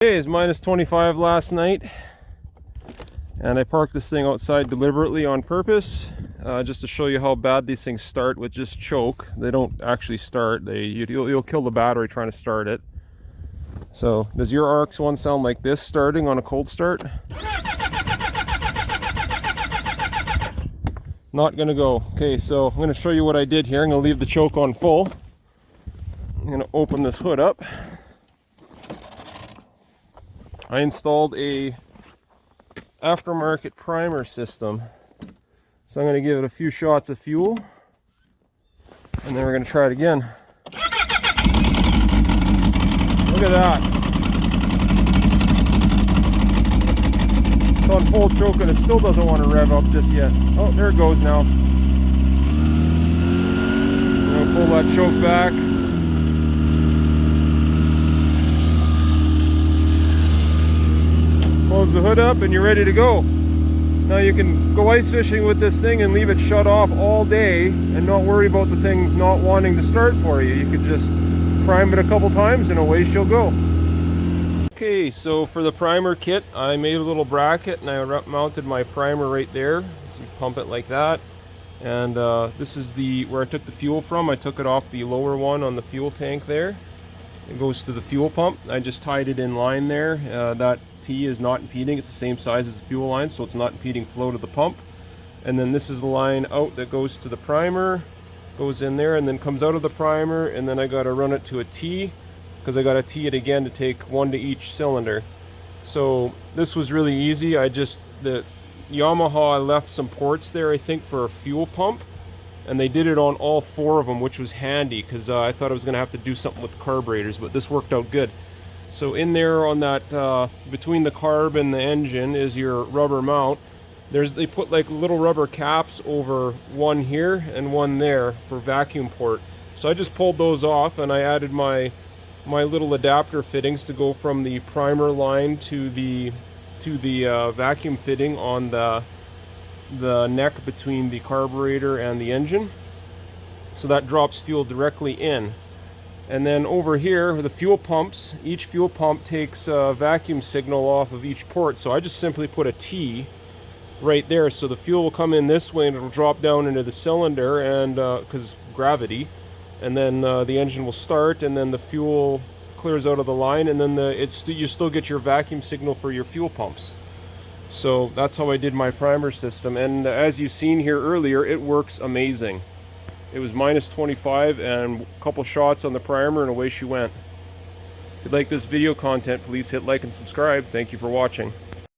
Okay, it's minus 25 last night, and I parked this thing outside deliberately on purpose, just to show you how bad these things start with just choke. They don't actually start. You'll kill the battery trying to start it. So, does your Rx1 sound like this starting on a cold start? Not gonna go. Okay, so I'm gonna show you what I did here. I'm gonna leave the choke on full. I'm gonna open this hood up. I installed a aftermarket primer system. So I'm going to give it a few shots of fuel, and then we're going to try it again. Look at that. It's on full choke and it still doesn't want to rev up just yet. Oh, there it goes now. I'm going to pull that choke back. Close the hood up and you're ready to go. Now you can go ice fishing with this thing and leave it shut off all day and not worry about the thing not wanting to start for you. You could just prime it a couple times and away she'll go. Okay, so for the primer kit, I made a little bracket and I mounted my primer right there. So you pump it like that. And this is where I took the fuel from. I took it off the lower one on the fuel tank there. It goes to the fuel pump. I just tied it in line there. That T is not impeding. It's the same size as the fuel line, so it's not impeding flow to the pump. And then this is the line out that goes to the primer, goes in there and then comes out of the primer, and then I got to run it to a T because I got to T it again to take one to each cylinder. So this was really easy. The Yamaha, I left some ports there, I think, for a fuel pump. And they did it on all four of them, which was handy because I thought I was going to have to do something with the carburetors, but this worked out good. So in there on that, between the carb and the engine is your rubber mount. They put like little rubber caps over one here and one there for vacuum port. So I just pulled those off and I added my little adapter fittings to go from the primer line to the vacuum fitting on the neck between the carburetor and the engine, so that drops fuel directly in. And then over here, the fuel pumps, each fuel pump takes a vacuum signal off of each port, so I just simply put a T right there, so the fuel will come in this way and it'll drop down into the cylinder, and because gravity, and then the engine will start, and then the fuel clears out of the line, and then you still get your vacuum signal for your fuel pumps. So that's how I did my primer system, and as you've seen here earlier, it works amazing. It was minus 25 and a couple shots on the primer and away she went. If you like this video content, please hit like and subscribe. Thank you for watching.